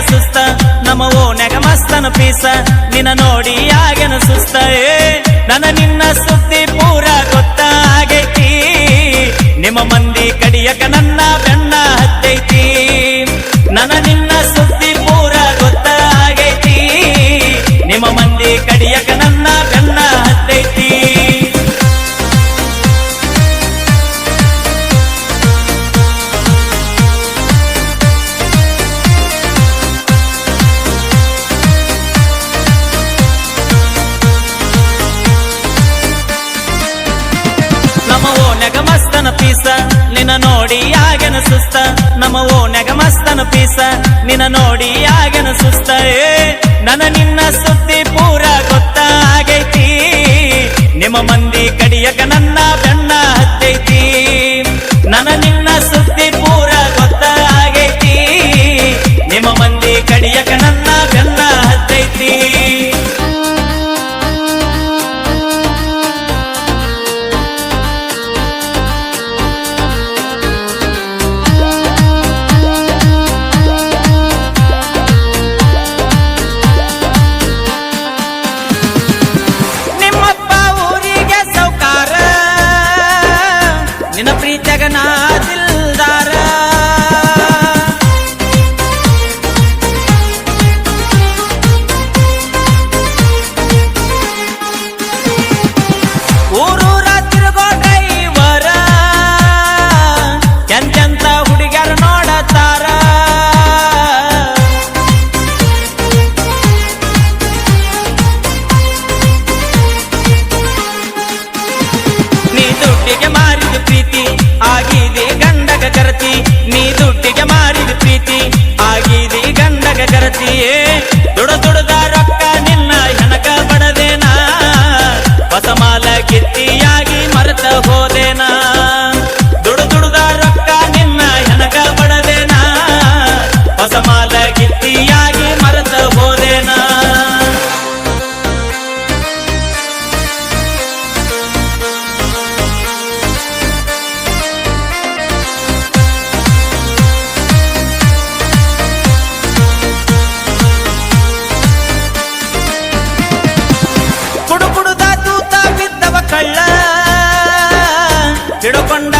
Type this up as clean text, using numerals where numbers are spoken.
ಸುಸ್ತ ನಮ್ಮ ಓಣ್ಯಾಗ ಮಸ್ತನ ಪೀಸ ನಿನ್ನ ನೋಡಿ ಆಗೇನ ಸುಸ್ತ ನನ್ನ ನಿನ್ನ ಸುದ್ದಿ ಪೂರ ಗೊತ್ತಾಗೈತಿ ನಿಮ್ಮ ಮಂದಿ ಕಡಿಯಕ ನನ್ನ ಬೆನ್ನ ಹತ್ತೈತಿ ನನ್ನ ನಿನ್ನ ಸುದ್ದಿ ಪೂರ ಗೊತ್ತಾಗೈತಿ ನಿಮ್ಮ ಮಂದಿ ಕಡಿಯಕ ನನ್ನ ಬೆನ್ನ ಹತ್ತೈತಿ ಮಸ್ತನ ಪೀಸ ನಿನ್ನ ನೋಡಿ ಆಗೇನ ಸುಸ್ತ ನಮ್ಮ ಓಣ್ಯಾಗ ಮಸ್ತನ ಪೀಸ ನಿನ್ನ ನೋಡಿ ಆಗೇನ ಸುಸ್ತ ನನ್ನ ನಿನ್ನ ಸುದ್ದಿ ಪೂರ ಗೊತ್ತಾಗೈತಿ ನಿಮ್ಮ ಮಂದಿ ಕಡಿಯಕ ನನ್ನ ಬೆನ್ನ ಹತ್ತೈತಿ ನನ್ನ ನಿನ್ನ ಸುದ್ದಿ ಪೂರ ಗೊತ್ತಾಗೈತಿ ನಿಮ್ಮ ಮಂದಿ ಕಡಿಯಕ ನನ್ನ ಬೆನ್ನ ಹತ್ತೈತಿ ನಿನ್ನ ಪ್ರೀತಿಯಾಗ ನಾ ದಿಲ್ದಾರ ಊರೂರ ತಿರುಗೋ ಡ್ರೈವರ ಎಂತೆಂತ ಹುಡುಗ್ಯಾರ ನೋಡತಾರ ನೀ ದುಡ್ಡಿಗೆ ಮಾರಿದ ಪ್ರೀತಿ ಆಗಿದೆ ಗಂಡಗ ಗರತಿ ನೀ ದುಡ್ಡಿಗೆ ಮಾರಿದ ಪ್ರೀತಿ ಆಗಿದೆ ಗಂಡಗ ಗರತಿಯೇ ದುಡದ ರೊಕ್ಕ ನಿನ್ನ ಹೆಣಕ ಬಡದೇನಾ ಹೊಸ ಮಾಲ ಕಿತ್ತಿಯಾಗಿ ಮರೆತ ಹೋದೇನಾ ದುಡದ ರೊಕ್ಕ ನಿನ್ನ ಹೆಣಕ ಬಡದೇನಾ ಹೊಸ ಮಾಲ ಕಿತ್ತಿಯಾಗಿ ಮರೆತ ಹೋದೇನಾ ಹಿಡುಕೊಂಡ